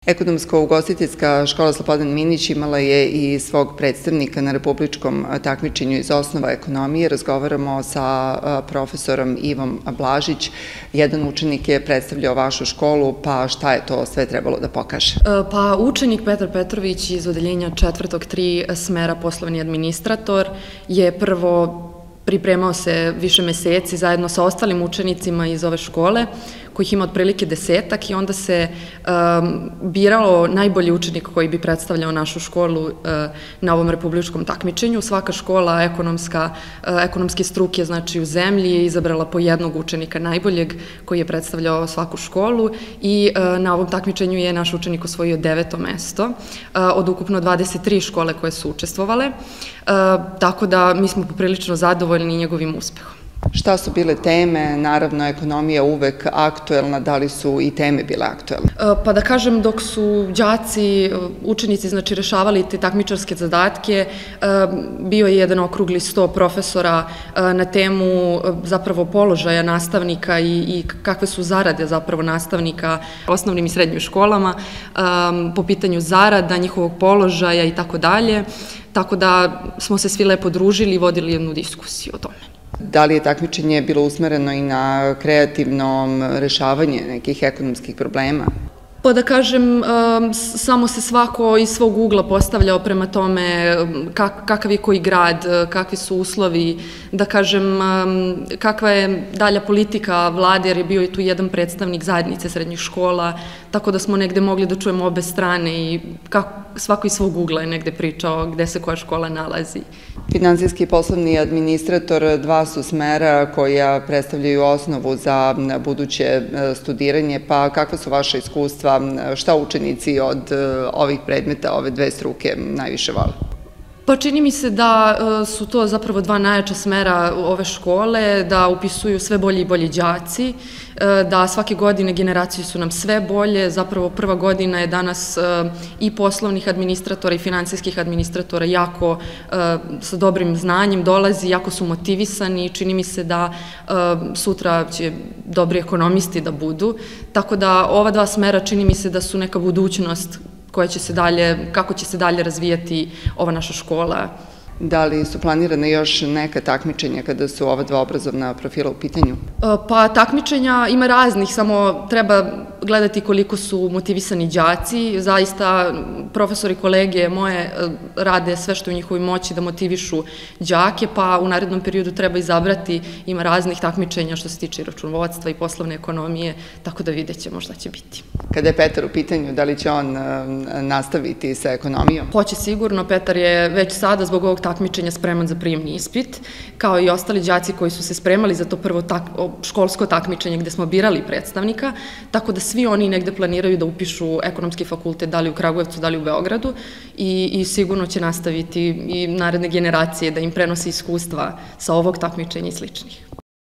Ekonomsko-ugostiteljska škola Slobodan Minić imala je i svog predstavnika na republičkom takmičenju iz osnova ekonomije. Razgovaramo sa profesorom Ivom Blažić. Jedan učenik je predstavljao vašu školu, pa šta je to sve trebalo da pokaže? Pa učenik Petar Petrović iz odeljenja 4.3 smera poslovni administrator je prvo pripremao se više meseci zajedno sa ostalim učenicima iz ove škole, kojih ima otprilike 10-ak, i onda se biralo najbolji učenik koji bi predstavljao našu školu na ovom republičkom takmičenju. Svaka škola ekonomske struke, znači u zemlji, je izabrala po jednog učenika najboljeg koji je predstavljao svaku školu, i na ovom takmičenju je naš učenik osvojio 9. mesto od ukupno 23 škole koje su učestvovale, tako da mi smo poprilično zadovoljni njegovim uspehom. Šta su bile teme? Naravno, ekonomija uvek aktuelna. Da li su i teme bile aktuelne? Pa da kažem, dok su đaci, učenici, znači, rešavali te takmičarske zadatke, bio je jedan okrugli sto profesora na temu zapravo položaja nastavnika i kakve su zarade zapravo nastavnika u osnovnim i srednjim školama, po pitanju zarada, njihovog položaja i tako dalje. Tako da smo se svi lepo družili i vodili jednu diskusiju o tome. Da li je takmičenje bilo usmereno i na kreativno rešavanje nekih ekonomskih problema? Pa da kažem, samo se svako iz svog ugla postavljao prema tome kakav je koji grad, kakvi su uslovi, da kažem, kakva je dalja politika vlade, jer je bio i tu jedan predstavnik zajednice srednjih škola, tako da smo negde mogli da čujemo obe strane i svako iz svog ugla je negde pričao gde se koja škola nalazi. Finansijski i poslovni administrator, dva su smera koja predstavljaju osnovu za buduće studiranje, pa kakva su vaše iskustva? Šta učenici od ovih predmeta, ove dve struke, najviše vole? Pa čini mi se da su to zapravo dva najjača smera ove škole, da upisuju sve bolji i bolji đaci, da svake godine generacije su nam sve bolje. Zapravo prva godina je danas i poslovnih administratora i finansijskih administratora jako sa dobrim znanjem dolazi, jako su motivisani, čini mi se da sutra će dobri ekonomisti da budu, tako da ova dva smera čini mi se da su neka budućnost kako će se dalje razvijati ova naša škola. Da li su planirane još neka takmičenja kada su ova dva obrazovna profila u pitanju? Pa takmičenja ima raznih, samo treba gledati koliko su motivisani đaci. Zaista profesori, kolege moje rade sve što je u njihovoj moći da motivišu đake, pa u narednom periodu treba izabrati, ima raznih takmičenja što se tiče računovodstva i poslovne ekonomije, tako da vidjet ćemo šta će biti. Kada je Petar u pitanju, da li će on nastaviti sa ekonomijom? Hoće sigurno. Petar je već sada zbog ovog takmičenja spreman za prijemni ispit, kao i ostali đaci koji su se spremali za to prvo školsko takmičenje gde smo birali predstavnika, tako da svi oni negde planiraju da upišu ekonomski fakultet, da li u Kragujevcu, da li u Beogradu, i sigurno će nastaviti i naredne generacije da im prenose iskustva sa ovog takmičenja i sličnih.